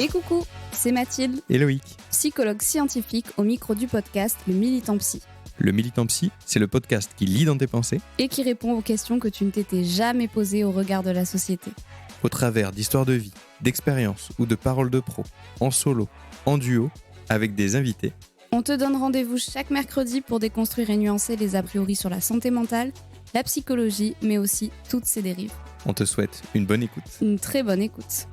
Et coucou, c'est Mathilde, et Loïc. psychologue scientifique au micro du podcast Le Militant Psy, Le Militant Psy, c'est le podcast qui lit dans tes pensées et qui répond aux questions que tu ne t'étais jamais posées au regard de la société. au travers d'histoires de vie, d'expériences ou de paroles de pros, en solo, en duo, avec des invités. On te donne rendez-vous chaque mercredi pour déconstruire et nuancer les a priori sur la santé mentale, la psychologie, mais aussi toutes ses dérives. On te souhaite une bonne écoute. Une très bonne écoute.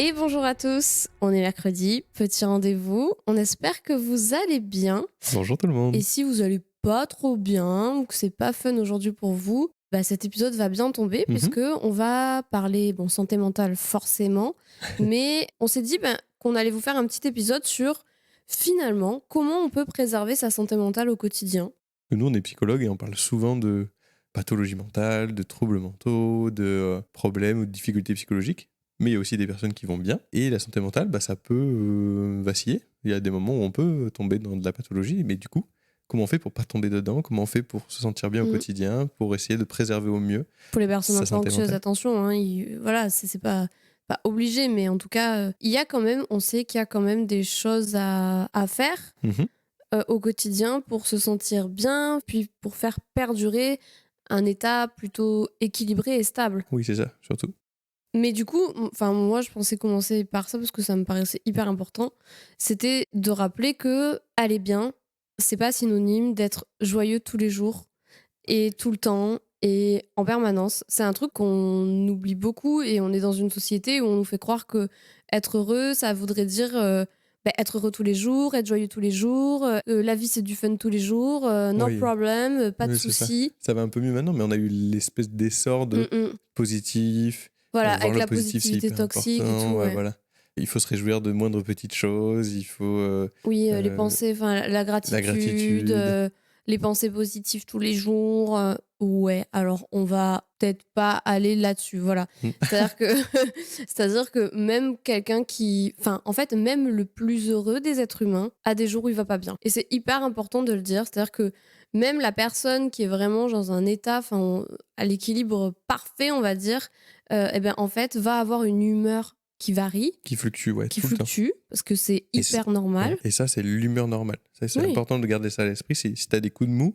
Et bonjour à tous, on est mercredi, petit rendez-vous. On espère que vous allez bien. Bonjour tout le monde. Et si vous allez pas trop bien ou que c'est pas fun aujourd'hui pour vous, cet épisode va bien tomber puisque on va parler santé mentale forcément, mais on s'est dit qu'on allait vous faire un petit épisode sur finalement comment on peut préserver sa santé mentale au quotidien. Nous, on est psychologues et on parle souvent de pathologie mentale, de troubles mentaux, de problèmes ou de difficultés psychologiques. Mais il y a aussi des personnes qui vont bien. Et la santé mentale, ça peut vaciller. Il y a des moments où on peut tomber dans de la pathologie. Mais du coup, comment on fait pour pas tomber dedans ? Comment on fait pour se sentir bien au quotidien ? Pour essayer de préserver au mieux pour les personnes sa un peu santé anxieuses, mentale. attention, c'est pas obligé, mais en tout cas, on sait qu'il y a quand même des choses à faire au quotidien pour se sentir bien, puis pour faire perdurer un état plutôt équilibré et stable. Oui, c'est ça, surtout. Mais du coup, moi, je pensais commencer par ça parce que ça me paraissait hyper important. C'était de rappeler que aller bien, c'est pas synonyme d'être joyeux tous les jours et tout le temps et en permanence. C'est un truc qu'on oublie beaucoup et on est dans une société où on nous fait croire que être heureux, ça voudrait dire être heureux tous les jours, être joyeux tous les jours, la vie c'est du fun tous les jours, no Oui. problem, pas de Oui, c'est soucis. Ça va un peu mieux maintenant, mais on a eu l'espèce d'essor de positif. Voilà, Voir avec le la positif, c'est positivité hyper toxique et important, tout. Ouais. voilà. Il faut se réjouir de moindres petites choses, il faut... Les pensées, la gratitude, les pensées positives tous les jours. Alors on va peut-être pas aller là-dessus, voilà. C'est-à-dire que même quelqu'un qui... même le plus heureux des êtres humains a des jours où il va pas bien. Et c'est hyper important de le dire, c'est-à-dire que même la personne qui est vraiment dans un état, à l'équilibre parfait, on va dire, en fait, va avoir une humeur qui varie, qui fluctue, qui tout le temps. fluctue, parce que c'est hyper normal. Ouais, et ça, c'est l'humeur normale. Ça, c'est Oui. important de garder ça à l'esprit. Si t'as des coups de mou,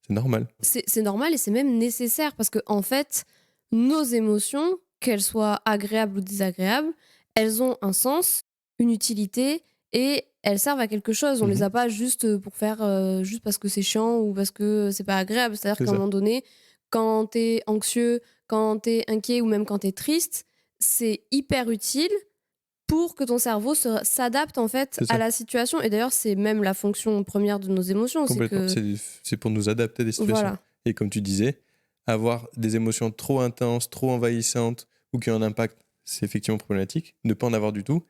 c'est normal. C'est normal et c'est même nécessaire parce que, en fait, nos émotions, qu'elles soient agréables ou désagréables, elles ont un sens, une utilité et elles servent à quelque chose. On les a pas juste pour faire, juste parce que c'est chiant ou parce que c'est pas agréable. C'est-à-dire qu'à un moment donné, quand t'es anxieux, quand t'es inquiet ou même quand t'es triste, c'est hyper utile pour que ton cerveau s'adapte en fait à la situation. Et d'ailleurs, c'est même la fonction première de nos émotions. Complètement. C'est pour nous adapter à des situations. Voilà. Et comme tu disais, avoir des émotions trop intenses, trop envahissantes ou qui ont un impact, c'est effectivement problématique. Ne pas en avoir du tout,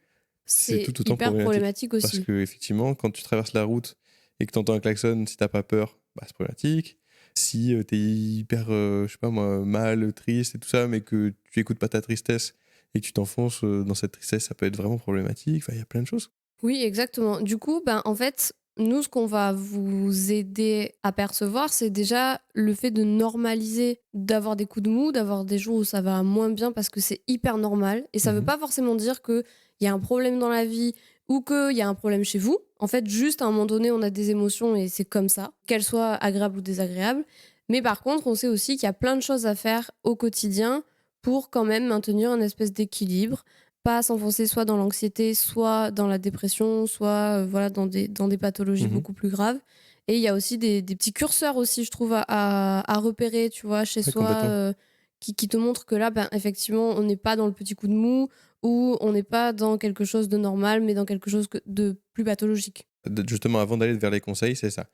c'est tout autant hyper problématique aussi. Parce que effectivement, quand tu traverses la route et que tu entends un klaxon, si t'as pas peur, c'est problématique. Si t'es hyper, mal, triste et tout ça, mais que tu écoutes pas ta tristesse et que tu t'enfonces dans cette tristesse, ça peut être vraiment problématique. Il y a plein de choses. Oui, exactement. Du coup, en fait, nous, ce qu'on va vous aider à percevoir, c'est déjà le fait de normaliser, d'avoir des coups de mou, d'avoir des jours où ça va moins bien parce que c'est hyper normal. Et ça veut pas forcément dire qu'il y a un problème dans la vie ou qu'il y a un problème chez vous. En fait, juste à un moment donné, on a des émotions et c'est comme ça, qu'elles soient agréables ou désagréables. Mais par contre, on sait aussi qu'il y a plein de choses à faire au quotidien pour quand même maintenir une espèce d'équilibre, pas s'enfoncer soit dans l'anxiété, soit dans la dépression, soit dans des pathologies beaucoup plus graves. Et il y a aussi des petits curseurs aussi, je trouve, à repérer, tu vois, chez soi, qui te montrent que là, effectivement, on n'est pas dans le petit coup de mou ou on n'est pas dans quelque chose de normal, mais dans quelque chose de plus pathologique. Justement, avant d'aller vers les conseils, c'est ça.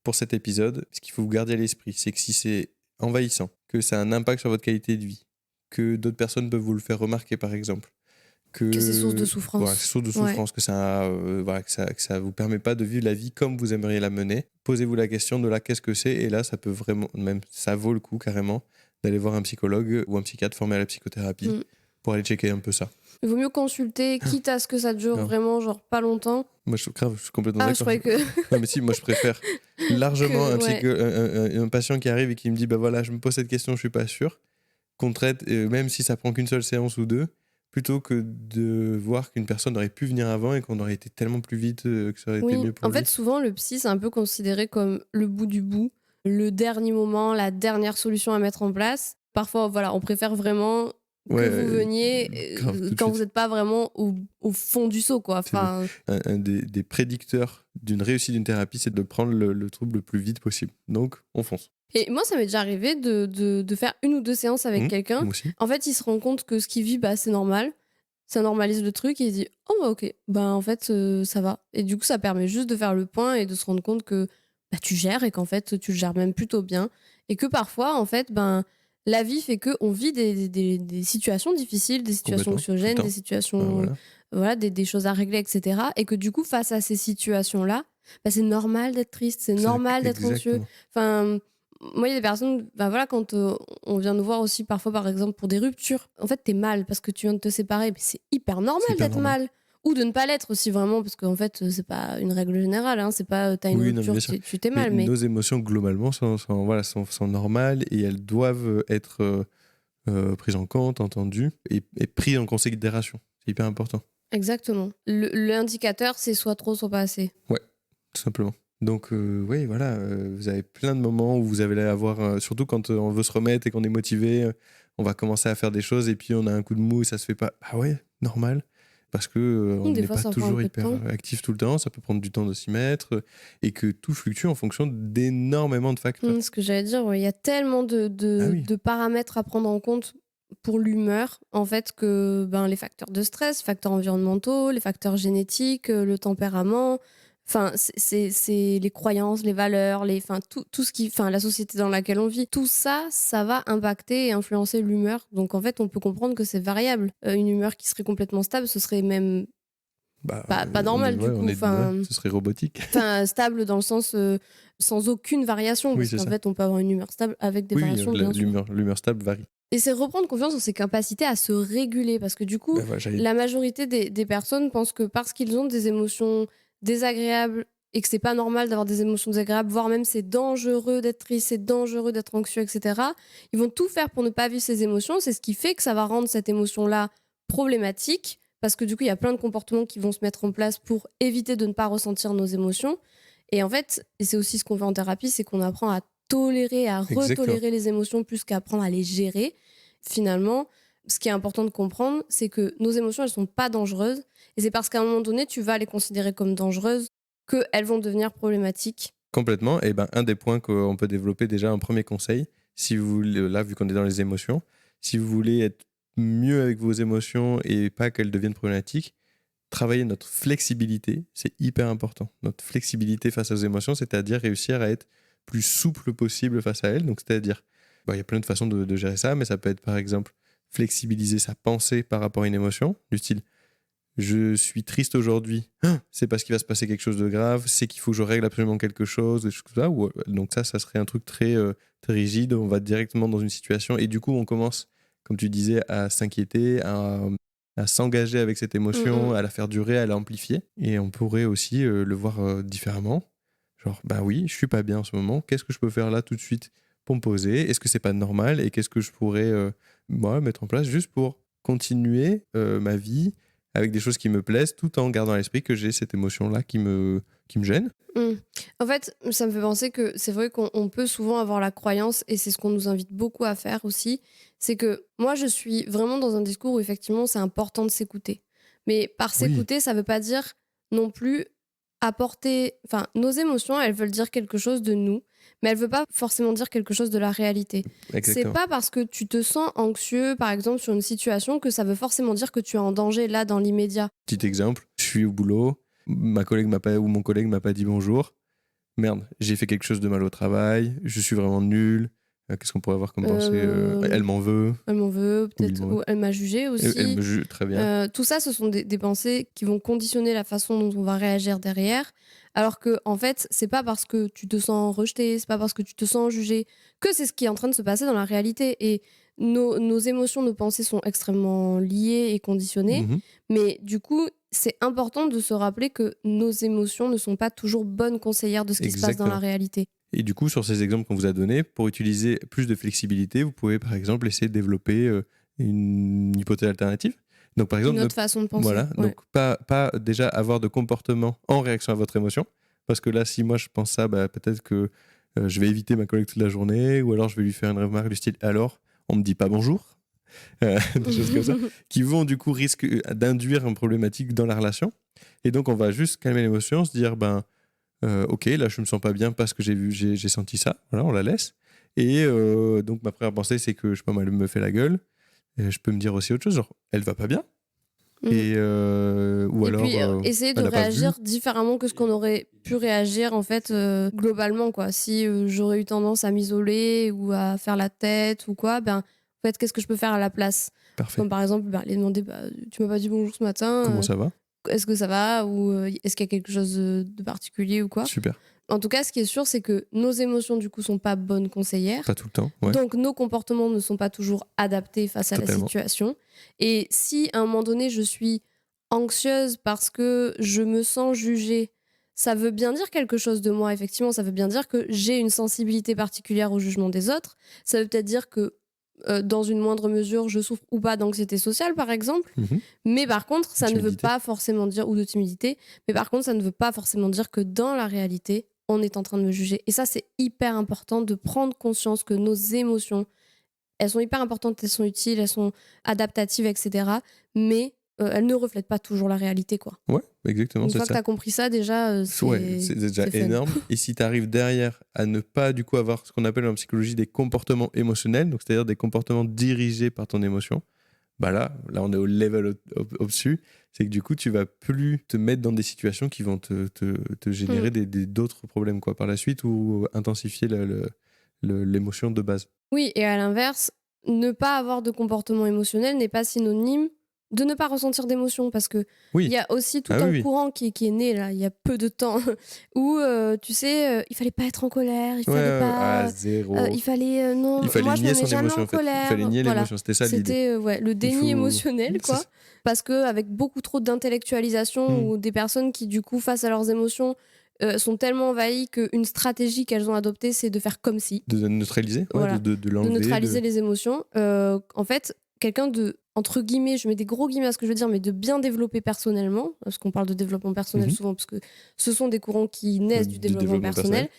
Pour cet épisode, ce qu'il faut vous garder à l'esprit, c'est que si c'est envahissant, que ça a un impact sur votre qualité de vie, que d'autres personnes peuvent vous le faire remarquer, par exemple, que c'est source de souffrance. Voilà, c'est source de souffrance, que ça vous permet pas de vivre la vie comme vous aimeriez la mener. Posez-vous la question de là, qu'est-ce que c'est ? Et là, ça peut vraiment, même ça vaut le coup carrément d'aller voir un psychologue ou un psychiatre formé à la psychothérapie pour aller checker un peu ça. Il vaut mieux consulter, quitte à ce que ça dure vraiment pas longtemps. Moi, je suis complètement d'accord. Je croyais que... Non, mais si, moi, je préfère largement un patient qui arrive et qui me dit, je me pose cette question, je suis pas sûr, qu'on traite, même si ça prend qu'une seule séance ou deux, plutôt que de voir qu'une personne aurait pu venir avant et qu'on aurait été tellement plus vite que ça aurait été Oui, mieux pour en lui. fait, souvent, le psy, c'est un peu considéré comme le bout du bout, le dernier moment, la dernière solution à mettre en place. Parfois, voilà, on préfère vraiment que Ouais, vous veniez grave, tout de quand vous suite. n'êtes pas vraiment au fond du seau, quoi. C'est vrai. Enfin, Un des prédicteurs d'une réussite d'une thérapie, c'est de prendre le trouble le plus vite possible. Donc, on fonce. et moi, ça m'est déjà arrivé de faire une ou deux séances avec quelqu'un. Moi aussi. En fait, il se rend compte que ce qu'il vit, bah, c'est normal. Ça normalise le truc et il dit oh bah ok, bah en fait ça va. Et du coup ça permet juste de faire le point et de se rendre compte que bah, tu gères et qu'en fait tu le gères même plutôt bien. Et que parfois en fait ben la vie fait que on vit des situations difficiles, des situations Complètement, tout le anxiogènes, des temps. situations Voilà. voilà, des choses à régler, etc. Et que du coup face à ces situations-là, bah, c'est normal d'être triste, c'est normal d'être anxieux. Exactement. Enfin, moi, il y a des personnes, bah voilà, quand on vient nous voir aussi parfois, par exemple, pour des ruptures, en fait, t'es mal parce que tu viens de te séparer, mais c'est hyper normal C'est hyper d'être normal. mal. Ou de ne pas l'être aussi, vraiment, parce qu'en fait, c'est pas une règle générale, hein, c'est pas t'as une Oui, non, mais rupture, bien sûr. tu t'es Mais mal, mais nos émotions, globalement, voilà, sont normales et elles doivent être prises en compte, entendues et prises en considération. C'est hyper important. exactement. L'indicateur, c'est soit trop, soit pas assez. Ouais, tout simplement. Donc, oui, voilà, vous avez plein de moments où vous allez avoir, surtout quand on veut se remettre et qu'on est motivé, on va commencer à faire des choses et puis on a un coup de mou et ça se fait pas. Ah ouais, normal. Parce que on Des n'est fois, pas ça prend un toujours peu de hyper temps. actif tout le temps, ça peut prendre du temps de s'y mettre et que tout fluctue en fonction d'énormément de facteurs. Ce que j'allais dire, ouais, il y a tellement Ah oui, de paramètres à prendre en compte pour l'humeur, en fait, que ben, les facteurs de stress, facteurs environnementaux, les facteurs génétiques, le tempérament, enfin, c'est les croyances, les valeurs, enfin, tout ce qui, enfin, la société dans laquelle on vit, tout ça, ça va impacter et influencer l'humeur. Donc, en fait, on peut comprendre que c'est variable. Une humeur qui serait complètement stable, ce serait même bah, pas normal, du coup. ouais, Enfin, ce serait robotique. stable dans le sens sans aucune variation, Oui, parce c'est qu'en ça. fait, on peut avoir une humeur stable avec des Oui, oui, variations, bien sûr. l'humeur stable varie. Et c'est reprendre confiance en ses capacités à se réguler, parce que du coup, Bah, voilà, la majorité des personnes pensent que parce qu'ils ont des émotions désagréables et que c'est pas normal d'avoir des émotions désagréables, voire même c'est dangereux d'être triste, c'est dangereux d'être anxieux, etc., ils vont tout faire pour ne pas vivre ces émotions. C'est ce qui fait que ça va rendre cette émotion-là problématique, parce que du coup, il y a plein de comportements qui vont se mettre en place pour éviter de ne pas ressentir nos émotions. Et en fait, et c'est aussi ce qu'on fait en thérapie, c'est qu'on apprend à tolérer, à exactement. retolérer les émotions plus qu'à apprendre à les gérer. Finalement, ce qui est important de comprendre, c'est que nos émotions, elles sont pas dangereuses. Et c'est parce qu'à un moment donné, tu vas les considérer comme dangereuses qu'elles vont devenir problématiques. Complètement. Et ben, un des points qu'on peut développer déjà, un premier conseil, si vous voulez, là, vu qu'on est dans les émotions, si vous voulez être mieux avec vos émotions et pas qu'elles deviennent problématiques, travailler notre flexibilité, c'est hyper important. Notre flexibilité face aux émotions, c'est-à-dire réussir à être plus souple possible face à elles. Donc, c'est-à-dire, bon, il y a plein de façons de gérer ça, mais ça peut être par exemple flexibiliser sa pensée par rapport à une émotion, du style je suis triste aujourd'hui, c'est parce qu'il va se passer quelque chose de grave, c'est qu'il faut que je règle absolument quelque chose, des choses comme ça. Donc ça serait un truc très, très rigide, on va directement dans une situation et du coup on commence, comme tu disais, à s'inquiéter, à s'engager avec cette Mm, émotion, mm. à la faire durer, à l'amplifier. Et on pourrait aussi le voir différemment. Genre, bah oui, je suis pas bien en ce moment, qu'est-ce que je peux faire là tout de suite pour me poser? Est-ce que c'est pas normal? Et qu'est-ce que je pourrais moi, mettre en place juste pour continuer ma vie avec des choses qui me plaisent, tout en gardant à l'esprit que j'ai cette émotion-là qui me gêne. Mm. En fait, ça me fait penser que c'est vrai qu'on peut souvent avoir la croyance, et c'est ce qu'on nous invite beaucoup à faire aussi, c'est que moi, je suis vraiment dans un discours où effectivement, c'est important de s'écouter. Mais par Oui, s'écouter, ça veut pas dire non plus apporter... Enfin, nos émotions, elles veulent dire quelque chose de nous, mais elles veulent pas forcément dire quelque chose de la réalité. C'est exactement. pas parce que tu te sens anxieux, par exemple, sur une situation, que ça veut forcément dire que tu es en danger là, dans l'immédiat. Petit exemple, je suis au boulot, ma collègue m'a pas ou mon collègue m'a pas dit bonjour. Merde, j'ai fait quelque chose de mal au travail, je suis vraiment nul. Qu'est-ce qu'on pourrait avoir comme pensée Euh, Elle m'en veut Elle m'en veut, ou il peut-être, m'en veut. ou elle m'a jugé Elle aussi. me juge très bien. Tout ça, ce sont des pensées qui vont conditionner la façon dont on va réagir derrière. Alors que, en fait, c'est pas parce que tu te sens rejeté, c'est pas parce que tu te sens jugé que c'est ce qui est en train de se passer dans la réalité. Et nos émotions, nos pensées sont extrêmement liées et conditionnées. Mhm. Mais du coup, c'est important de se rappeler que nos émotions ne sont pas toujours bonnes conseillères de ce qui se passe dans la Exactement. réalité. Et du coup, sur ces exemples qu'on vous a donnés, pour utiliser plus de flexibilité, vous pouvez par exemple essayer de développer une hypothèse alternative. Donc par exemple, Une autre façon de penser. voilà, Ouais. donc pas déjà avoir de comportement en réaction à votre émotion, parce que là, si moi je pense ça, peut-être que je vais éviter ma collègue toute la journée, ou alors je vais lui faire une remarque du style alors, on me dit pas bonjour, des choses comme ça, qui vont du coup risquer d'induire une problématique dans la relation. Et donc on va juste calmer l'émotion, se dire ok, là je me sens pas bien parce que j'ai senti ça, voilà, on la laisse. Et donc ma première pensée c'est que je sais pas, moi, elle me fait la gueule. Et je peux me dire aussi autre chose, genre elle va pas bien. Et ou Et alors puis essayer de elle a pas vu. réagir différemment que ce qu'on aurait pu réagir en fait globalement quoi. Si j'aurais eu tendance à m'isoler ou à faire la tête ou quoi, ben en fait qu'est-ce que je peux faire à la place? Parfait. Comme par exemple les demander tu m'as pas dit bonjour ce matin, Comment ça va? est-ce que ça va ou est-ce qu'il y a quelque chose de particulier ou quoi? Super. En tout cas, ce qui est sûr, c'est que nos émotions, du coup, sont pas bonnes conseillères. Pas tout le temps, ouais. Donc, nos comportements ne sont pas toujours adaptés face à la Totalement. situation. Et si, à un moment donné, je suis anxieuse parce que je me sens jugée, ça veut bien dire quelque chose de moi, effectivement. Ça veut bien dire que j'ai une sensibilité particulière au jugement des autres. Ça veut peut-être dire que, dans une moindre mesure, je souffre ou pas d'anxiété sociale, par exemple. Mhm. Mais par contre, ça ne veut Timidité. pas forcément dire, ou de timidité, mais par contre, ça ne veut pas forcément dire que dans la réalité, on est en train de me juger. Et ça, c'est hyper important de prendre conscience que nos émotions, elles sont hyper importantes, elles sont utiles, elles sont adaptatives, etc. Mais elles ne reflètent pas toujours la réalité, quoi. Ouais, exactement, Une c'est fois que ça. tu as compris ça, déjà, Ouais, c'est déjà c'est fun. énorme. Et si tu arrives derrière à ne pas du coup avoir ce qu'on appelle en psychologie des comportements émotionnels, donc c'est-à-dire des comportements dirigés par ton émotion, là on est au level au-dessus, c'est que du coup tu vas plus te mettre dans des situations qui vont te générer d'autres problèmes quoi, par la suite ou intensifier l'émotion de base. Oui, et à l'inverse, ne pas avoir de comportement émotionnel n'est pas synonyme de ne pas ressentir d'émotions, parce que Oui. il y a aussi tout Ah un oui, oui. courant qui est né là, il y a peu de temps, où tu sais, il fallait pas être en colère, il fallait pas, zéro. il fallait non, Il fallait moi je nier me mets son jamais émotion en en fait. Il colère, fallait nier voilà. l'émotion, c'était ça l'idée. C'était le déni émotionnel C'est quoi, ça. parce que avec beaucoup trop d'intellectualisation ou des personnes qui du coup face à leurs émotions sont tellement envahies qu'une stratégie qu'elles ont adoptée c'est de faire comme si. De neutraliser, ouais, Voilà. de De l'enlever. neutraliser les émotions. En fait, quelqu'un de, entre guillemets, je mets des gros guillemets à ce que je veux dire, mais de bien développer personnellement, parce qu'on parle de développement personnel souvent, parce que ce sont des courants qui naissent du développement personnel,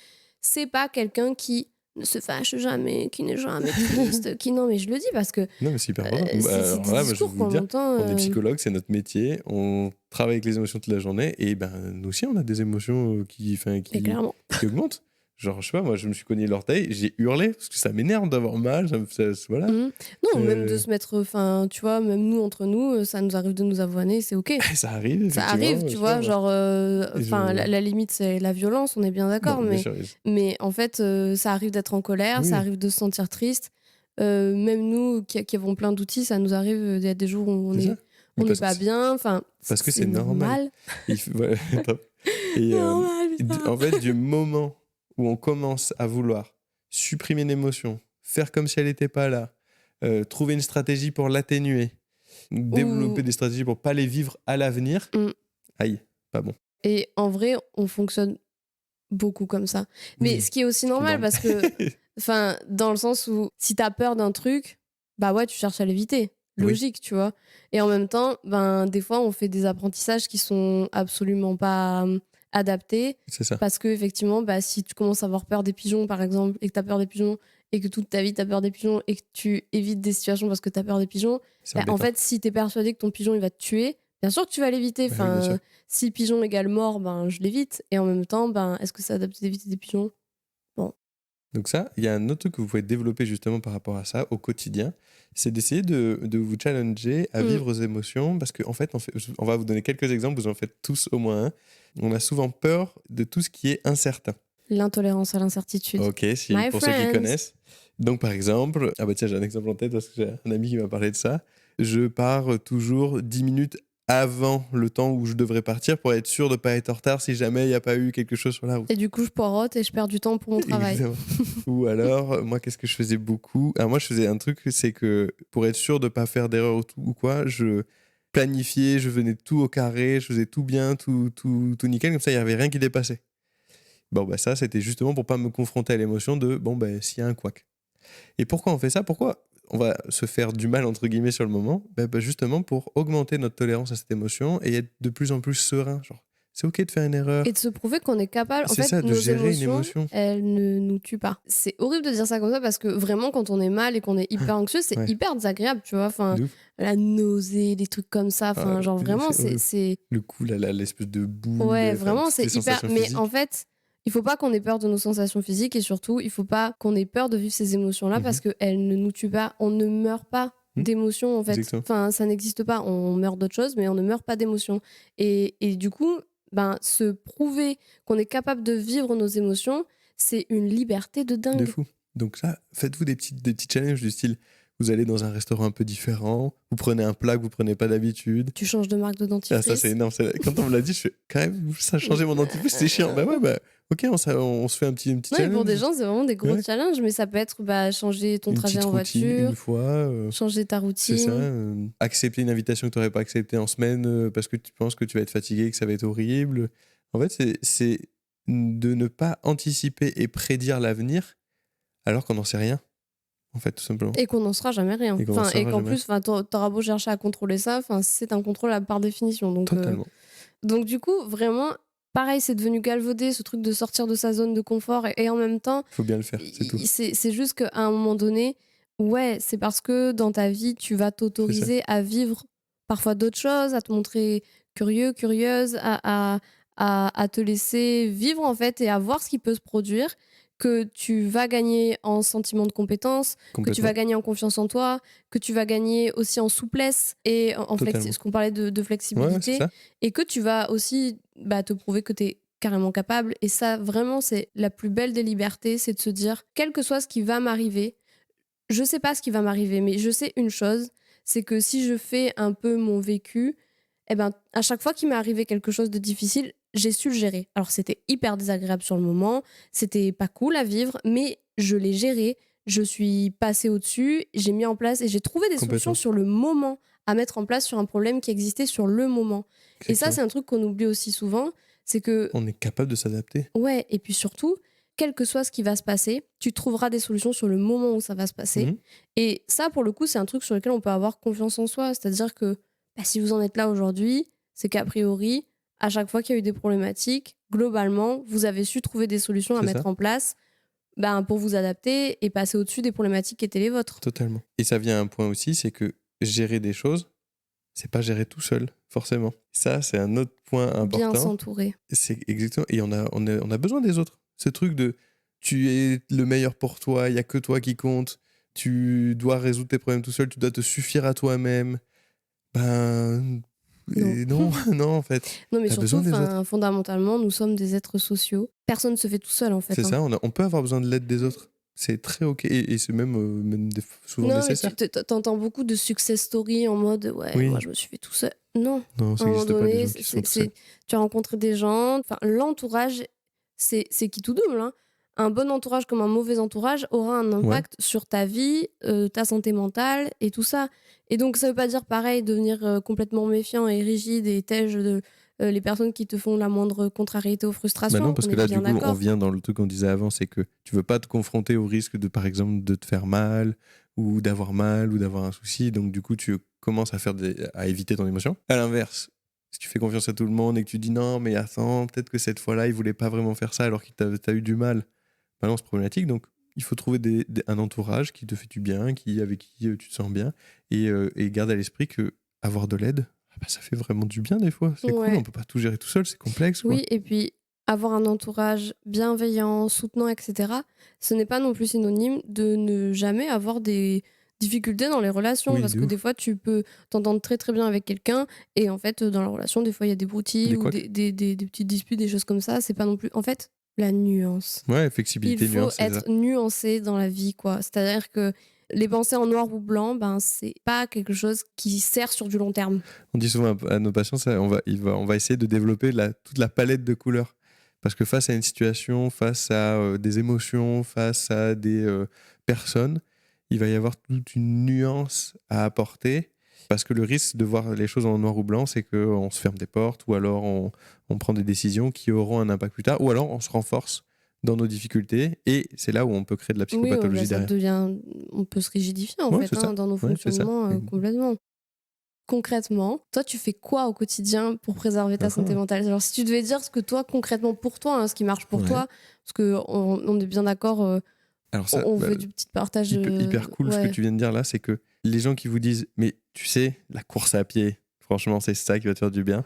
c'est pas quelqu'un qui ne se fâche jamais, qui n'est jamais triste, qui... Non, mais je le dis parce que Non, mais c'est hyper important. c'est Alors des là, je discours vais vous qu'on dire, entend... on est psychologue, c'est notre métier, on travaille avec les émotions toute la journée, et nous aussi, on a des émotions qui Et clairement. augmentent. Genre, je sais pas, moi, je me suis cogné l'orteil, j'ai hurlé, parce que ça m'énerve d'avoir mal, voilà. Non, même de se mettre... Enfin, tu vois, même nous, entre nous, ça nous arrive de nous avoiner, c'est OK. Ça arrive, effectivement. Ça arrive, tu vois, genre... Enfin, la limite, c'est la violence, on est bien d'accord, mais en fait, ça arrive d'être en colère, ça arrive de se sentir triste. Même nous, qui avons plein d'outils, ça nous arrive, il y a des jours où on n'est pas bien, enfin... Parce que c'est normal. Et en fait, du moment où on commence à vouloir supprimer une émotion, faire comme si elle n'était pas là, trouver une stratégie pour l'atténuer, développer des stratégies pour pas les vivre à l'avenir, aïe, pas bon. Et en vrai, on fonctionne beaucoup comme ça. Mais ce qui est aussi normal, parce que, dans le sens où si t'as peur d'un truc, bah ouais, tu cherches à l'éviter. Logique, tu vois. Et en même temps, des fois, on fait des apprentissages qui sont absolument pas adaptés. C'est ça. Parce que, effectivement, si tu commences à avoir peur des pigeons, par exemple, et que t'as peur des pigeons, et que toute ta vie t'as peur des pigeons, et que tu évites des situations parce que t'as peur des pigeons, en fait, si t'es persuadé que ton pigeon il va te tuer, bien sûr que tu vas l'éviter. Si pigeon égale mort, je l'évite. Et en même temps, est-ce que c'est adapté d'éviter des pigeons? Bon. Donc ça, il y a un autre truc que vous pouvez développer justement par rapport à ça au quotidien, c'est d'essayer de vous challenger à vivre vos émotions, parce qu'en fait, on va vous donner quelques exemples, vous en faites tous au moins un. On a souvent peur de tout ce qui est incertain. L'intolérance à l'incertitude. Ok, pour ceux qui connaissent. Donc par exemple, tiens, j'ai un exemple en tête parce que j'ai un ami qui m'a parlé de ça. Je pars toujours 10 minutes avant le temps où je devrais partir pour être sûr de ne pas être en retard si jamais il n'y a pas eu quelque chose sur la route. Et du coup, je poireaute et je perds du temps pour mon travail. Ou alors, moi, qu'est-ce que je faisais beaucoup? Alors moi, je faisais un truc, c'est que pour être sûr de ne pas faire d'erreur ou quoi, je planifiais, je venais tout au carré, je faisais tout bien, tout nickel, comme ça, il n'y avait rien qui dépassait. Bon, bah ça, c'était justement pour pas me confronter à l'émotion de bon, bah s'il y a un couac. Et pourquoi on fait ça? Pourquoi on va se faire du mal, entre guillemets, sur le moment? Bah, justement pour augmenter notre tolérance à cette émotion et être de plus en plus serein. Genre, c'est OK de faire une Et erreur. de se prouver qu'on est capable. En C'est fait, ça, de nos gérer une émotions, émotion. elles ne nous tuent pas. C'est horrible de dire ça comme ça parce que vraiment, quand on est mal et qu'on est hyper anxieux, c'est Ouais, hyper désagréable, tu vois. Enfin, de ouf. la nausée, des trucs comme ça. Ah, Enfin, genre vraiment, c'est horrible. c'est. Le coup, l'espèce de boule, Ouais, enfin, vraiment, toutes les c'est hyper. sensations Mais en physiques. fait, il faut pas qu'on ait peur de nos sensations physiques et surtout, il faut pas qu'on ait peur de vivre ces émotions-là Mhm. parce qu'elles ne nous tuent pas. On ne meurt pas d'émotions, en fait. Exactement. Enfin, ça n'existe pas. On meurt d'autre chose, mais on ne meurt pas d'émotions. Et du coup, ben, se prouver qu'on est capable de vivre nos émotions, c'est une liberté de De dingue. fou. Donc ça, faites-vous des petits challenges du style, vous allez dans un restaurant un peu différent, vous prenez un plat que vous prenez pas d'habitude. Tu changes de marque de Ah, dentifrice. ça c'est énorme. Quand on me l'a dit, je fais quand même, ça a changé mon dentifrice, c'est chiant. Bah ouais, bah ok, on se fait un petit Non, mais challenge. pour des gens, c'est vraiment des gros Ouais. challenges, mais ça peut être bah, changer ton Une trajet petite en routine voiture, une fois. changer ta C'est ça. routine. Accepter une invitation que tu n'aurais pas acceptée en semaine parce que tu penses que tu vas être fatigué, que ça va être horrible. En fait, c'est de ne pas anticiper et prédire l'avenir alors qu'on n'en sait rien. En fait, tout simplement. Et qu'on n'en sera jamais rien. Et qu'on n'en Enfin, et saura qu'en jamais. plus, enfin, t'auras beau chercher à contrôler ça, enfin, c'est un contrôle par définition. Totalement. Donc du coup, vraiment, pareil, c'est devenu galvaudé, ce truc de sortir de sa zone de confort. Et en même temps, Il faut bien le faire, c'est tout. c'est juste qu'à un moment donné, ouais, c'est parce que dans ta vie, tu vas t'autoriser à vivre parfois d'autres choses, à te montrer curieux, curieuse, à te laisser vivre en fait et à voir ce qui peut se produire, que tu vas gagner en sentiment de compétence, que tu vas gagner en confiance en toi, que tu vas gagner aussi en souplesse et Totalement. ce qu'on parlait de Ouais, c'est flexibilité, ça. et que tu vas aussi bah, te prouver que tu es carrément capable. Et ça, vraiment, c'est la plus belle des libertés, c'est de se dire, quel que soit ce qui va m'arriver, je sais pas ce qui va m'arriver, mais je sais une chose, c'est que si je fais un peu mon vécu, eh ben, à chaque fois qu'il m'est arrivé quelque chose de difficile, j'ai su le gérer. Alors c'était hyper désagréable sur le moment, c'était pas cool à vivre, mais je l'ai géré, je suis passée au-dessus, j'ai mis en place et j'ai trouvé des solutions Complètement. sur le moment à mettre en place sur un problème qui existait sur le moment. Et ça, Exactement. c'est un truc qu'on oublie aussi souvent, c'est que, On est capable de s'adapter. ouais, et puis surtout, quel que soit ce qui va se passer, tu trouveras des solutions sur le moment où ça va se passer. Mhm. Et ça, pour le coup, c'est un truc sur lequel on peut avoir confiance en soi. C'est-à-dire que bah, si vous en êtes là aujourd'hui, c'est qu'a priori, à chaque fois qu'il y a eu des problématiques, globalement, vous avez su trouver des solutions à C'est mettre ça. en place ben, pour vous adapter et passer au-dessus des problématiques qui étaient les vôtres. Totalement. Et ça vient à un point aussi, c'est que gérer des choses, c'est pas gérer tout seul, forcément. Ça, c'est un autre point Bien important. s'entourer. C'est exactement. Et on a besoin des autres. Ce truc de tu es le meilleur pour toi, il y a que toi qui compte, tu dois résoudre tes problèmes tout seul, tu dois te suffire à toi-même. Ben. Non, non, en fait. Non, mais T'as surtout, besoin des autres. fondamentalement, nous sommes des êtres sociaux. Personne ne se fait tout seul, en fait. C'est hein. ça, on peut avoir besoin de l'aide des autres. C'est très ok. Et c'est même souvent Non, mais nécessaire. t'entends beaucoup de success stories en mode ouais, Oui. moi je me suis fait tout seul. Non, Non, à ça un moment n'existe pas, des donné, gens qui sont tout seuls. tu as rencontré des gens, enfin l'entourage, c'est qui tout double. Hein. Un bon entourage comme un mauvais entourage aura un impact sur ta vie, ta santé mentale et tout ça. Et donc ça veut pas dire pareil devenir complètement méfiant et rigide et têche de les personnes qui te font la moindre contrariété ou Bah frustration. non, parce On que est là, bien du coup, on d'accord. vient dans le truc qu'on disait avant, c'est que tu veux pas te confronter au risque de, par exemple, de te faire mal ou d'avoir mal ou d'avoir un souci. Donc, du coup, tu commences à éviter ton émotion. À l'inverse, si tu fais confiance à tout le monde et que tu dis non, mais attends, peut-être que cette fois-là, il voulait pas vraiment faire ça alors qu'il t'as eu du mal. Bah non, c'est problématique. Donc, il faut trouver un entourage qui te fait du bien, avec qui tu te sens bien et garde à l'esprit que avoir de l'aide, bah, ça fait vraiment du bien des fois. C'est cool, Ouais. on peut pas tout gérer tout seul, c'est complexe. Quoi. Oui, et puis avoir un entourage bienveillant, soutenant, etc., ce n'est pas non plus synonyme de ne jamais avoir des difficultés dans les relations. Oui, Parce de que ouf. des fois, tu peux t'entendre très très bien avec quelqu'un et en fait, dans la relation, des fois, il y a des broutilles Des ou couacs. des petites disputes, des choses comme ça. C'est pas non plus. En fait, la nuance. Ouais, Il flexibilité, faut nuance, c'est ça. être nuancé dans la vie, quoi. C'est-à-dire que les pensées en noir ou blanc, ben, c'est pas quelque chose qui sert sur du long terme. On dit souvent à nos patients, on va essayer de développer toute la palette de couleurs. Parce que face à une situation, face à des émotions, face à des personnes, il va y avoir toute une nuance à apporter. Parce que le risque de voir les choses en noir ou blanc, c'est qu'on se ferme des portes ou alors on prend des décisions qui auront un impact plus tard. Ou alors on se renforce dans nos difficultés, et c'est là où on peut créer de la Oui, psychopathologie ça derrière. devient... On peut se rigidifier, en Ouais, fait, c'est ça. dans nos Ouais, c'est ça. fonctionnements complètement. Concrètement, toi, tu fais quoi au quotidien pour préserver ta santé Ah, mentale? Alors, si tu devais dire ce que toi, concrètement, pour toi, ce qui marche pour ouais. toi, parce qu'on est bien d'accord, Alors on ça, veut du petit partage. hyper cool ce que Ouais. tu viens de dire là, c'est que les gens qui vous disent, mais tu sais, la course à pied, franchement, c'est ça qui va te faire du bien.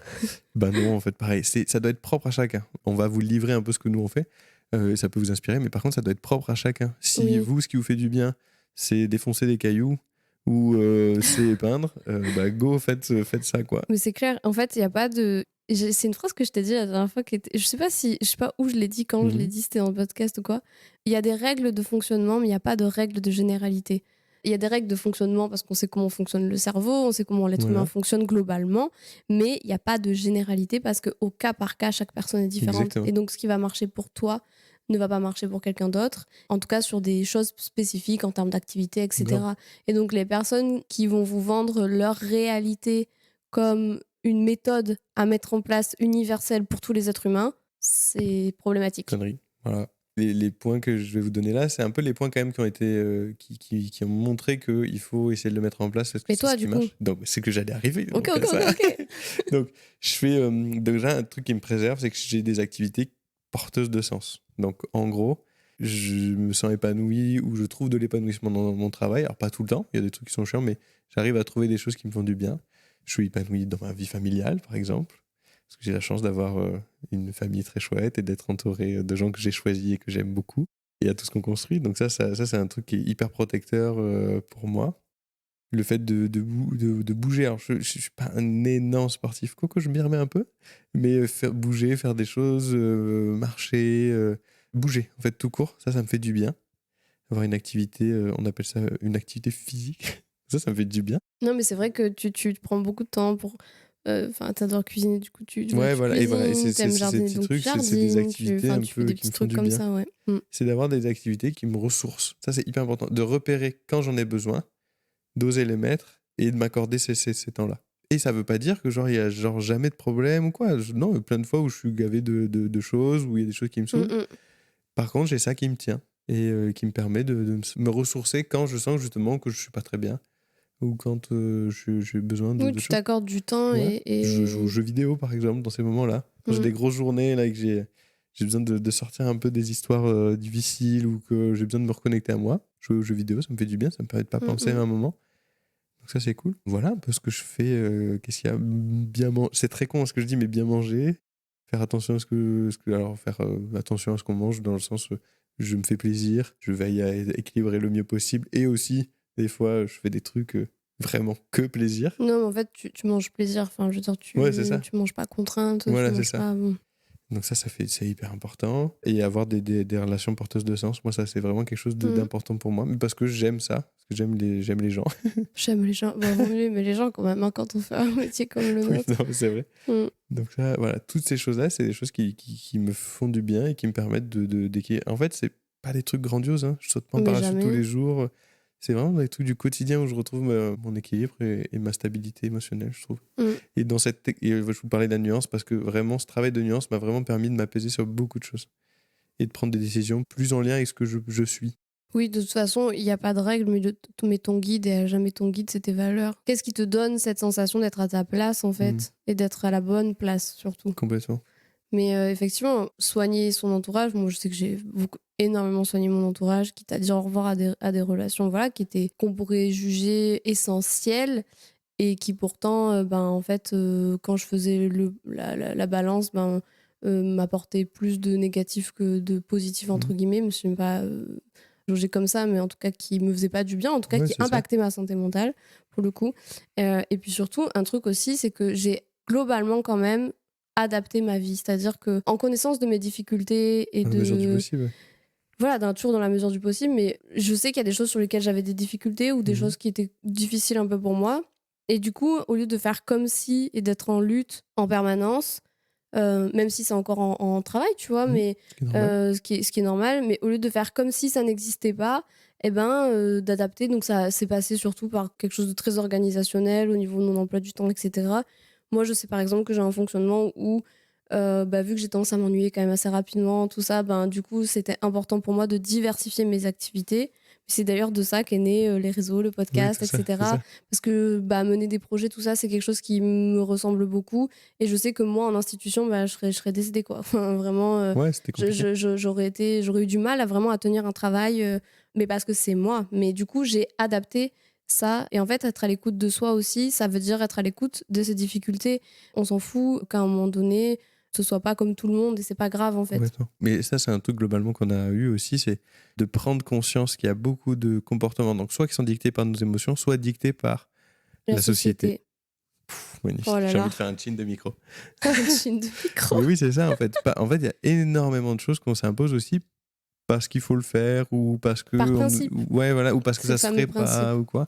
Ben non, en fait, pareil, ça doit être propre à chacun. On va vous livrer un peu ce que nous on fait, ça peut vous inspirer, mais par contre, ça doit être propre à chacun. Si Oui. vous, ce qui vous fait du bien, c'est défoncer des cailloux ou c'est peindre, bah go, faites ça, quoi. Mais c'est clair, en fait, il n'y a pas de. C'est une phrase que je t'ai dit la dernière fois qui était. Je sais pas où je l'ai dit, quand je l'ai Mhm. dit, c'était dans le podcast ou quoi. Il y a des règles de fonctionnement, mais il n'y a pas de règles de généralité. Il y a des règles de fonctionnement parce qu'on sait comment fonctionne le cerveau, on sait comment l'être humain Voilà, fonctionne globalement, mais il n'y a pas de généralité parce qu'au cas par cas, chaque personne est différente. exactement. Et donc, ce qui va marcher pour toi ne va pas marcher pour quelqu'un d'autre, en tout cas sur des choses spécifiques en termes d'activité, Grave. etc. Et donc, les personnes qui vont vous vendre leur réalité comme une méthode à mettre en place universelle pour tous les êtres humains, c'est problématique. Connerie. Voilà. Les points que je vais vous donner là, c'est un peu les points quand même qui ont été qui ont montré qu'il faut essayer de le mettre en place parce que Et c'est ce toi, qui du coup? marche. Donc c'est que j'allais arriver. Ok, Donc, ok, ok, ça. ok. Donc je fais déjà un truc qui me préserve, c'est que j'ai des activités porteuses de sens. Donc en gros, je me sens épanoui ou je trouve de l'épanouissement dans mon travail. Alors pas tout le temps, il y a des trucs qui sont chiants, mais j'arrive à trouver des choses qui me font du bien. Je suis épanoui dans ma vie familiale, par exemple. Parce que j'ai la chance d'avoir une famille très chouette et d'être entouré de gens que j'ai choisis et que j'aime beaucoup. Et à tout ce qu'on construit. Donc ça c'est un truc qui est hyper protecteur pour moi. Le fait de bouger. Alors, je ne suis pas un énorme sportif. Quoique je m'y remets un peu. Mais faire bouger, faire des choses, marcher, bouger, en fait, tout court. Ça me fait du bien. Avoir une activité, on appelle ça une activité physique. Ça me fait du bien. Non, mais c'est vrai que tu te prends beaucoup de temps pour. Enfin, t'adores cuisiner, du coup, Ouais, tu voilà. Et voilà. Et cuisines, c'est t'aimes ces jardiner, petits donc tu trucs, c'est des jardines, activités enfin, un tu fais peu des qui petits me font trucs du comme bien. ça, ouais. C'est d'avoir des activités qui me ressourcent. Ça, c'est hyper important. De repérer quand j'en ai besoin, d'oser les mettre et de m'accorder ces temps-là. Et ça veut pas dire que genre il y a genre jamais de problème ou quoi. Non, il y a plein de fois où je suis gavé de choses, où il y a des choses qui me Mm, saoulent. mm. Par contre, j'ai ça qui me tient et qui me permet de me ressourcer quand je sens justement que je suis pas très bien ou quand j'ai besoin Oui, de tu choses. t'accordes du temps Ouais. Je joue aux et... jeux vidéo par exemple dans ces moments-là. Quand j'ai Mm, des grosses journées là et que j'ai besoin de sortir un peu des histoires difficiles ou que j'ai besoin de me reconnecter à moi, jouer aux jeux vidéo, ça me fait du bien, ça me permet de pas mm, penser à mm. un moment. Donc ça c'est cool. Voilà un peu ce que je fais. Qu'est-ce qu'il y a bien manger. C'est très con ce que je dis, mais bien manger. Faire attention à alors faire attention à ce qu'on mange dans le sens je me fais plaisir, je veille à équilibrer le mieux possible et aussi des fois je fais des trucs vraiment que plaisir. Non, mais en fait, tu manges plaisir. Enfin, je veux dire, Ouais, c'est ça. tu manges pas contrainte, tu Voilà, c'est manges ça. pas... Donc c'est hyper important. Et avoir des relations porteuses de sens, moi ça c'est vraiment quelque chose Mm. d'important pour moi, mais parce que j'aime ça, parce que j'aime les gens. J'aime les gens. Bon, vaut mieux aimer les gens quand même, quand on fait un métier comme le Oui, nôtre. non, mais c'est vrai. Mm. Donc ça, voilà, toutes ces choses-là, c'est des choses qui me font du bien et qui me permettent d'équilibrer. En fait, c'est pas des trucs grandioses, hein. Je saute pas en Mais parachute tous jamais. les jours. C'est vraiment des trucs du quotidien où je retrouve mon équilibre et ma stabilité émotionnelle, je trouve. Mm. Et je vous parlais de la nuance parce que vraiment, ce travail de nuance m'a vraiment permis de m'apaiser sur beaucoup de choses et de prendre des décisions plus en lien avec ce que je suis. Oui, de toute façon, il n'y a pas de règle, mais ton guide et à jamais ton guide, c'est tes valeurs. Qu'est-ce qui te donne cette sensation d'être à ta place, en Mm, fait, et d'être à la bonne place, surtout. complètement. Mais effectivement, soigner son entourage, moi, je sais que j'ai énormément soigné mon entourage, quitte à dire au revoir à des relations voilà, qu'on pourrait juger essentielles, et qui pourtant, en fait, quand je faisais la balance, m'apportait plus de négatif que de positif, entre Mm. guillemets. Je ne me suis même pas jaugée comme ça, mais en tout cas qui me faisait pas du bien, en tout cas Ouais, qui c'est ça. impactait ma santé mentale, pour le coup. Et puis surtout, un truc aussi, c'est que j'ai globalement quand même adapté ma vie. C'est-à-dire que en connaissance de mes difficultés et Dans la mesure du de... possible. Ouais. Voilà, toujours dans la mesure du possible, mais je sais qu'il y a des choses sur lesquelles j'avais des difficultés ou des Mhm. choses qui étaient difficiles un peu pour moi. Et du coup, au lieu de faire comme si et d'être en lutte en permanence, même si c'est encore en travail, tu vois, Mhm. mais Ce qui est normal. ce qui est normal, mais au lieu de faire comme si ça n'existait pas, eh ben, d'adapter. Donc ça s'est passé surtout par quelque chose de très organisationnel au niveau de mon emploi du temps, etc. Moi, je sais par exemple que j'ai un fonctionnement où vu que j'ai tendance à m'ennuyer quand même assez rapidement, tout ça, du coup, c'était important pour moi de diversifier mes activités. C'est d'ailleurs de ça qu'est né les réseaux, le Oui, podcast, c'est ça, c'est etc. ça. Parce que mener des projets, tout ça, c'est quelque chose qui me ressemble beaucoup. Et je sais que moi, en institution, je serais décédée, quoi. Enfin, vraiment, Ouais, c'était compliqué. j'aurais eu du mal à tenir un travail, mais parce que c'est moi. Mais du coup, j'ai adapté ça. Et en fait, être à l'écoute de soi aussi, ça veut dire être à l'écoute de ses difficultés. On s'en fout qu'à un moment donné, ce soit pas comme tout le monde et c'est pas grave, en fait. Complètement. Mais ça, c'est un truc globalement qu'on a eu aussi, c'est de prendre conscience qu'il y a beaucoup de comportements, donc soit qui sont dictés par nos émotions, soit dictés par La la société. société. Magnifique. Oh là J'ai envie là, de faire un chin de micro. un chin de micro. Mais oui, c'est ça en fait. En fait, il y a énormément de choses qu'on s'impose aussi parce qu'il faut le faire ou parce que Par principe, ouais voilà ou parce que c'est ça le se fameux ferait principe. pas ou quoi.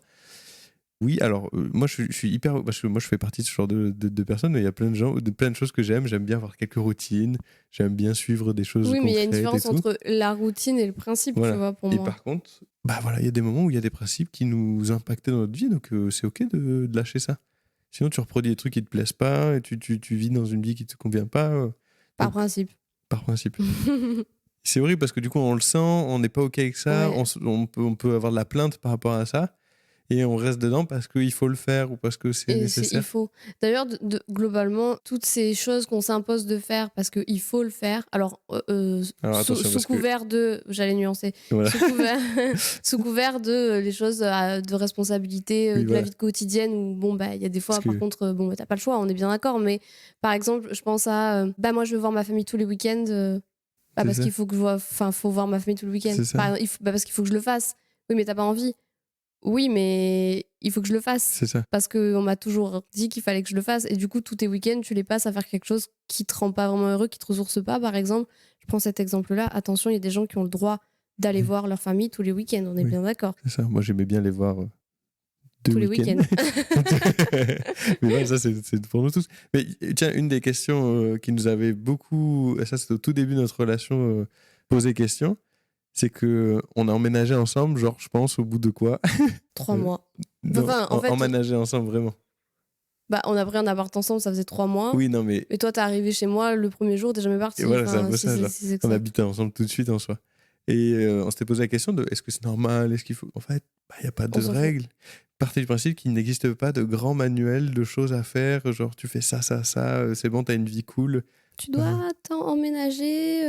Oui, alors moi je suis hyper parce que moi je fais partie de ce genre de personnes. Mais il y a plein de gens, plein de choses que j'aime. J'aime bien avoir quelques routines. J'aime bien suivre des choses Oui, mais il y a une concrètes et différence tout. entre la routine et le principe, tu Voilà. vois, pour Et moi. par contre, bah voilà, il y a des moments où il y a des principes qui nous impactent dans notre vie, donc c'est ok de lâcher ça. Sinon, tu reproduis des trucs qui te plaisent pas, et tu vis dans une vie qui te convient pas. Par Donc, principe. par principe. C'est horrible parce que du coup, on le sent, on n'est pas ok avec ça, Ouais. on peut avoir de la plainte par rapport à ça, et on reste dedans parce qu'il faut le faire ou parce que c'est Et il nécessaire. faut. D'ailleurs, globalement, toutes ces choses qu'on s'impose de faire parce qu'il faut le faire, alors Alors attention, sous parce que couvert de, j'allais nuancer, voilà. sous couvert, sous couvert de les choses de responsabilité Oui, de la voilà. vie quotidienne où, il y a des Parce fois, par que contre, t'as pas le choix, on est bien d'accord, mais par exemple, je pense à, moi, je veux voir ma famille tous les week-ends, c'est parce ça. qu'il faut que faut voir ma famille tout le week-end. C'est ça. Parce qu'il faut que je le fasse. Oui, mais t'as pas envie. Oui, mais il faut que je le fasse. C'est ça. Parce qu'on m'a toujours dit qu'il fallait que je le fasse. Et du coup, tous tes week-ends, tu les passes à faire quelque chose qui te rend pas vraiment heureux, qui te ressource pas. Par exemple, je prends cet exemple-là. Attention, il y a des gens qui ont le droit d'aller Oui. voir leur famille tous les week-ends. On est Oui. bien d'accord. C'est ça. Moi, j'aimais bien les voir deux Tous les week-ends. week-ends. Mais voilà, ça, c'est pour nous tous. Mais tiens, une des questions qui nous avait beaucoup. Ça, c'est au tout début de notre relation posé question. C'est que on a emménagé ensemble, genre, je pense, au bout de quoi 3 Euh, mois. Non, Enfin, en fait, emménagé ensemble, vraiment. on a pris un appart ensemble, ça faisait 3 mois. Oui, non, mais. Et toi, t'es arrivé chez moi le premier jour, t'es jamais Et parti. voilà, c'est un Enfin, peu si ça, c'est genre. si c'est que On ça. habitait ensemble tout de suite en soi. Et on s'était posé la question de est-ce que c'est normal? Est-ce qu'il faut. En fait, il n'y a pas On de s'en fout. règles. Partez du principe qu'il n'existe pas de grand manuel de choses à faire. Genre, tu fais ça, ça, ça, c'est bon, t'as une vie cool. Tu dois emménager.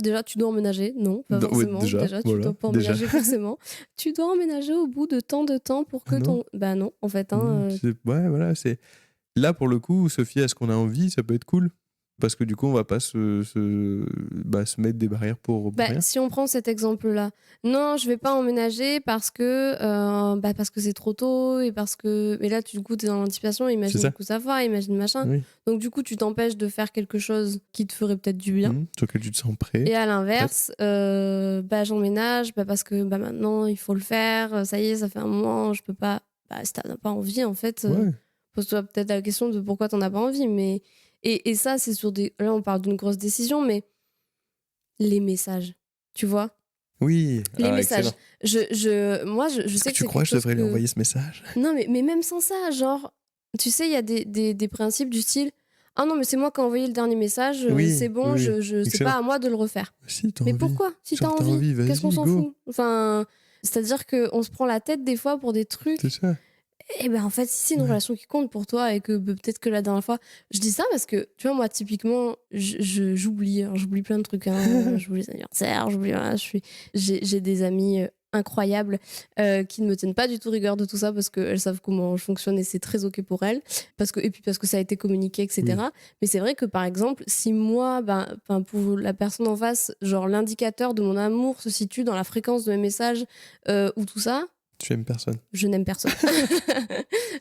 Déjà, tu dois emménager. Non, pas Ouais, forcément. déjà, Déjà, tu voilà, dois pas déjà. emménager forcément. Tu dois emménager au bout de tant de temps pour Ah que non, ton. Bah non, en fait. ouais, voilà, c'est. Là, pour le coup, Sophie, est-ce qu'on a envie? Ça peut être cool. Parce que du coup, on va pas se mettre des barrières pour rien. Si on prend cet exemple-là, non, je vais pas emménager parce que c'est trop tôt et parce que. Mais là, du coup, t'es dans l'anticipation. C'est Imagine du ça. coup ça va, imagine machin. Oui. Donc du coup, tu t'empêches de faire quelque chose qui te ferait peut-être du bien. Sur lequel tu te sens prêt. Et à l'inverse, j'emménage parce que maintenant il faut le faire. Ça y est, ça fait un moment, je peux pas. Si t'en as pas envie, en fait, Ouais. pose-toi peut-être la question de pourquoi t'en as pas envie. Mais et ça, c'est sur des. Là, on parle d'une grosse décision, mais les messages, tu vois, Oui. les Ah, messages. excellent. Moi, je Est-ce que sais que tu c'est crois quelque que je chose devrais lui que. envoyer ce message? Non, mais même sans ça, genre, tu sais, il y a des principes du style. Ah non, mais c'est moi qui ai envoyé le dernier message, c'est Oui, bon, oui, oui. c'est pas Excellent. à moi de le refaire. Si t'as Mais envie. pourquoi? Si t'as Genre, t'as envie, envie, qu'est-ce qu'on vas-y, s'en go. fout? Enfin, c'est-à-dire qu'on se prend la tête des fois pour des C'est trucs. ça. Et ben en fait, si c'est une Ouais. relation qui compte pour toi et que peut-être que la dernière fois, je dis ça parce que tu vois, moi, typiquement, j'oublie, hein, j'oublie plein de trucs, hein, j'oublie les anniversaires, j'oublie, voilà, j'ai des amis incroyables qui ne me tiennent pas du tout rigueur de tout ça parce qu'elles savent comment je fonctionne et c'est très ok pour elles et puis parce que ça a été communiqué, Oui. etc. Mais c'est vrai que par exemple, si moi, pour la personne en face, genre l'indicateur de mon amour se situe dans la fréquence de mes messages ou tout ça, Tu aimes personne. je n'aime personne.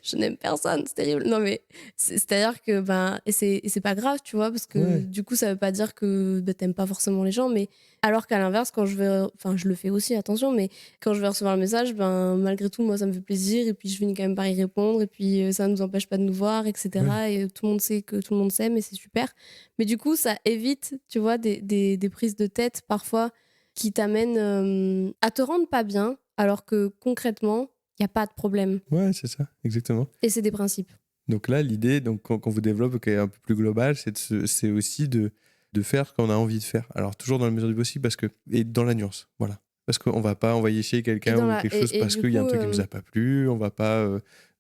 Je n'aime personne, c'est terrible. Non, mais c'est-à-dire que, et c'est pas grave, tu vois, parce que Ouais. du coup, ça veut pas dire que t'aimes pas forcément les gens, mais alors qu'à l'inverse, quand je vais, enfin, je le fais aussi, attention, mais quand je vais recevoir le message, malgré tout, moi, ça me fait plaisir, et puis je finis quand même par y répondre, et puis ça nous empêche pas de nous voir, Ouais. etc. Et tout le monde sait que tout le monde s'aime, et c'est super. Mais du coup, ça évite, tu vois, des prises de tête parfois qui t'amènent à te rendre pas bien, alors que concrètement, il n'y a pas de problème. Ouais, c'est ça, exactement. Et c'est des principes. Donc là, l'idée, donc, quand vous développez, qui est un peu plus globale, c'est aussi de faire ce qu'on a envie de faire. Alors, toujours dans la mesure du possible, et dans la nuance. Voilà. Parce qu'on va pas envoyer chez Et, quelqu'un dans ou la, quelque chose et parce du qu'il y a coup, un truc qui nous a pas plu. On va pas.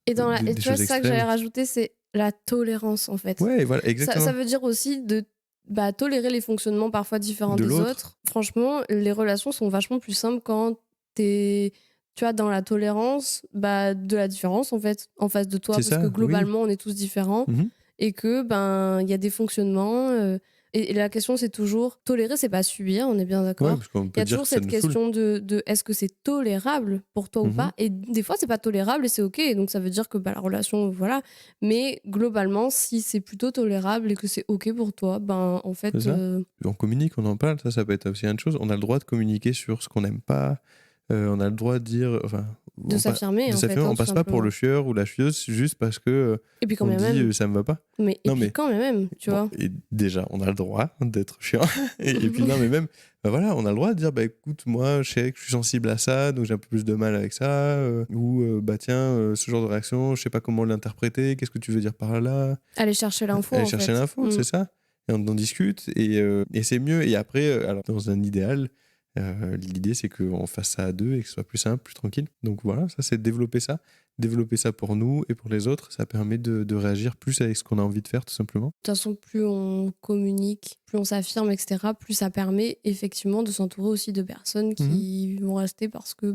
et Des tu vois, choses c'est ça que j'allais extrêmes. rajouter, c'est la tolérance, en fait. Ouais, voilà, Ça exactement. veut dire aussi de tolérer les fonctionnements parfois différents De des l'autre. autres. Franchement, les relations sont vachement plus simples quand t'es, tu vois, dans la tolérance de la différence, en fait, en face de toi, C'est parce que ça, oui. globalement, on est tous différents Mhm. et que, il y a des fonctionnements. Et la question, c'est toujours, tolérer, c'est pas subir, on est bien Ouais, d'accord. parce qu'on Il y peut a dire toujours que ça cette nous saoule. question de est-ce que c'est tolérable pour toi ou Mhm. pas. Et des fois, c'est pas tolérable et c'est ok. Donc ça veut dire que la relation, voilà. Mais globalement, si c'est plutôt tolérable et que c'est ok pour toi, en C'est fait, ça. On communique, on en parle, ça peut être aussi une chose. On a le droit de communiquer sur ce qu'on n'aime pas. On a le droit de dire, enfin, de s'affirmer, de en fait, s'affirmer. hein, On tout passe pas pour le simplement. chieur ou la chieuse juste parce que Et puis quand on bien dit même. ça me va pas. Et Non puis mais quand même, tu bon, vois. et déjà, on a le droit d'être chiant. Et puis non mais même, voilà, on a le droit de dire, écoute, moi, je sais que je suis sensible à ça, donc j'ai un peu plus de mal avec ça. Ou tiens, ce genre de réaction, je sais pas comment l'interpréter. Qu'est-ce que tu veux dire par là? Aller chercher l'info, Aller en chercher fait. l'info, c'est ça. Et on en discute et c'est mieux. Et après, alors dans un idéal, l'idée c'est qu'on fasse ça à deux et que ce soit plus simple, plus tranquille. Donc voilà, ça c'est développer ça. Développer ça pour nous et pour les autres, ça permet de réagir plus avec ce qu'on a envie de faire tout simplement. De toute façon, plus on communique, plus on s'affirme, etc., plus ça permet effectivement de s'entourer aussi de personnes Mhm. qui vont rester parce que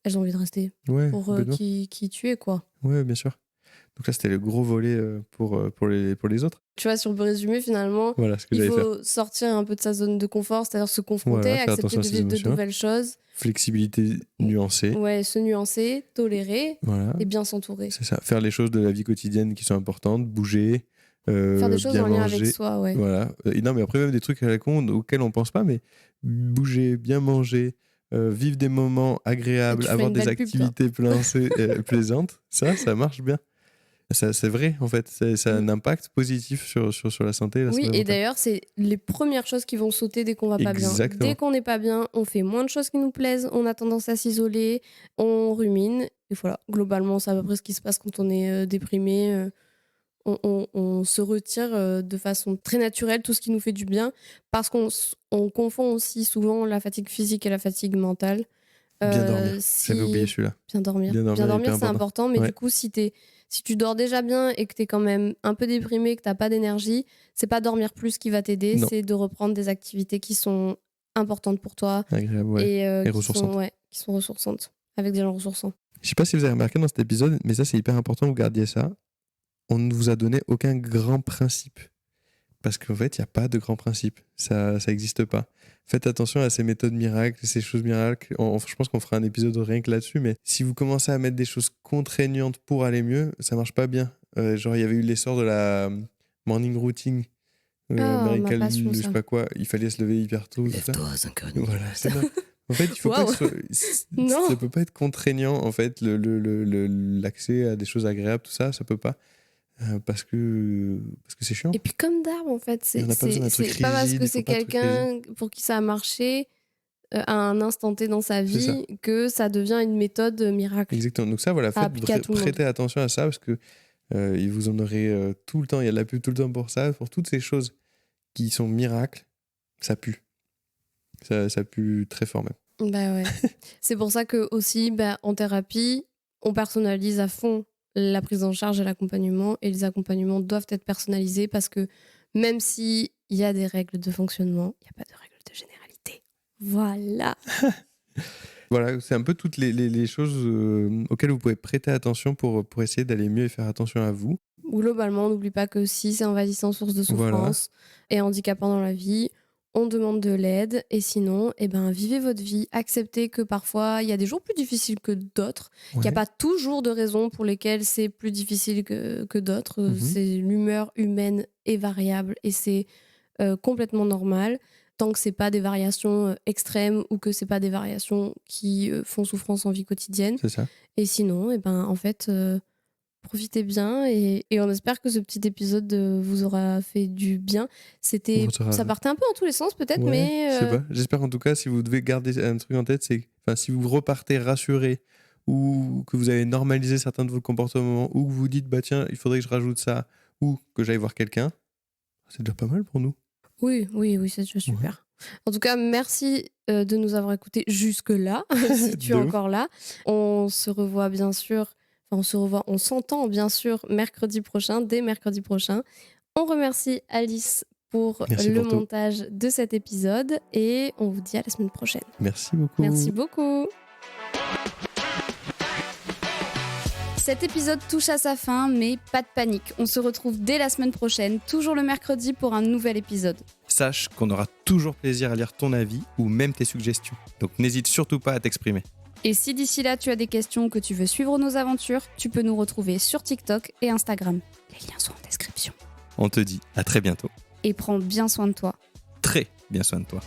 elles ont envie de rester Ouais, pour complètement. qui tu es, quoi. Ouais, bien sûr. Donc ça c'était le gros volet pour les autres. Tu vois, si on peut résumer, finalement, Voilà ce que il j'allais faire. faut sortir un peu de sa zone de confort, c'est-à-dire se confronter, Voilà, faire accepter attention à de ses vivre de émotions. nouvelles choses, Flexibilité nuancée. ouais, se nuancer, tolérer Voilà. et bien s'entourer. C'est ça, faire les choses de la vie quotidienne qui sont importantes, bouger, Faire des choses bien en lien avec manger. soi, ouais. Voilà. Et non, mais après, même des trucs à la con auxquels on pense pas, mais bouger, bien manger, vivre des moments Et agréables, tu ferais avoir une des belle pub, toi. activités plaisantes, ça marche bien. Ça, c'est vrai, en fait. Ça a Mm. un impact positif sur la santé et la Oui, santé et mentale. d'ailleurs, c'est les premières choses qui vont sauter dès qu'on va pas bien. Dès Exactement. qu'on n'est pas bien, on fait moins de choses qui nous plaisent, on a tendance à s'isoler, on rumine. Et voilà, globalement, c'est à peu près ce qui se passe quand on est déprimé. On se retire de façon très naturelle tout ce qui nous fait du bien, parce on confond aussi souvent la fatigue physique et la fatigue mentale. Bien dormir. J'avais oublié Si celui-là. Bien dormir. Bien Bien dormir est hyper dormir, c'est important. important, mais Ouais. du coup, si tu dors déjà bien et que tu es quand même un peu déprimé, que tu pas d'énergie, c'est pas dormir plus qui va t'aider, Non. c'est de reprendre des activités qui sont importantes pour toi Agréable, ouais. et Et ressourçante. qui sont ressourçantes, avec des gens ressourçants. Je sais pas si vous avez remarqué dans cet épisode, mais ça, c'est hyper important que vous gardiez ça. On ne vous a donné aucun grand principe. Parce qu'en fait, il n'y a pas de grand principe. Ça n'existe pas. Faites attention à ces méthodes miracles, ces choses miracles. Je pense qu'on fera un épisode rien que là-dessus, mais si vous commencez à mettre des choses contraignantes pour aller mieux, ça marche pas bien. Genre, il y avait eu l'essor de la morning routine Ah, ma américaine, passion, je sais ça. pas quoi. Il fallait se lever hyper tôt. Tout ça. Lève-toi à 5h30. Voilà, c'est ça. En fait, il faut pas Waouh. que Non. ça peut pas être contraignant, en fait, l'accès à des choses agréables, tout ça, ça peut pas. Parce que c'est chiant. Et puis comme d'hab, en fait, Et on n'a pas besoin d'un truc c'est pas parce rigide, que il faut c'est pas de truc rigide. quelqu'un pour qui ça a marché à un instant T dans sa C'est ça. vie que ça devient une méthode miracle Exactement. Donc ça, voilà, à appliquer à tout le monde. prêtez attention à ça parce que vous en aurez tout le temps. Il y a de la pub tout le temps pour ça, pour toutes ces choses qui sont miracles. Ça pue. Ça pue très fort même. Bah ouais. C'est pour ça que aussi, en thérapie, on personnalise à fond la prise en charge et l'accompagnement, et les accompagnements doivent être personnalisés parce que même s'il y a des règles de fonctionnement, il n'y a pas de règles de généralité. Voilà. Voilà, c'est un peu toutes les choses auxquelles vous pouvez prêter attention pour essayer d'aller mieux et faire attention à vous. Globalement, on n'oublie pas que si c'est envahissant, source de Voilà. souffrance et handicapant dans la vie, on demande de l'aide. Et sinon, vivez votre vie. Acceptez que parfois, il y a des jours plus difficiles que d'autres. Il n'y a Ouais. pas toujours de raisons pour lesquelles c'est plus difficile que d'autres. Mhm. C'est l'humeur humaine est variable et c'est complètement normal. Tant que c'est pas des variations extrêmes ou que c'est pas des variations qui font souffrance en vie quotidienne. C'est ça. Et sinon, en fait, profitez bien et on espère que ce petit épisode vous aura fait du bien. Ça partait un peu dans tous les sens peut-être, Ouais, mais je sais pas. J'espère en tout cas, si vous devez garder un truc en tête, c'est si vous repartez rassuré ou que vous avez normalisé certains de vos comportements, ou que vous dites, bah tiens, il faudrait que je rajoute ça, ou que j'aille voir quelqu'un, c'est déjà pas mal pour nous. Oui, c'est déjà super. En tout cas, merci de nous avoir écoutés jusque-là, si tu es De ouf. encore là. On se revoit bien sûr, on s'entend bien sûr mercredi prochain, dès mercredi prochain. On remercie Alice pour Merci le pour tout. montage de cet épisode et on vous dit à la semaine prochaine. Merci beaucoup. Merci beaucoup. Cet épisode touche à sa fin, mais pas de panique. On se retrouve dès la semaine prochaine, toujours le mercredi pour un nouvel épisode. Sache qu'on aura toujours plaisir à lire ton avis ou même tes suggestions. Donc n'hésite surtout pas à t'exprimer. Et si d'ici là tu as des questions ou que tu veux suivre nos aventures, tu peux nous retrouver sur TikTok et Instagram. Les liens sont en description. On te dit à très bientôt. Et prends bien soin de toi. Très bien soin de toi.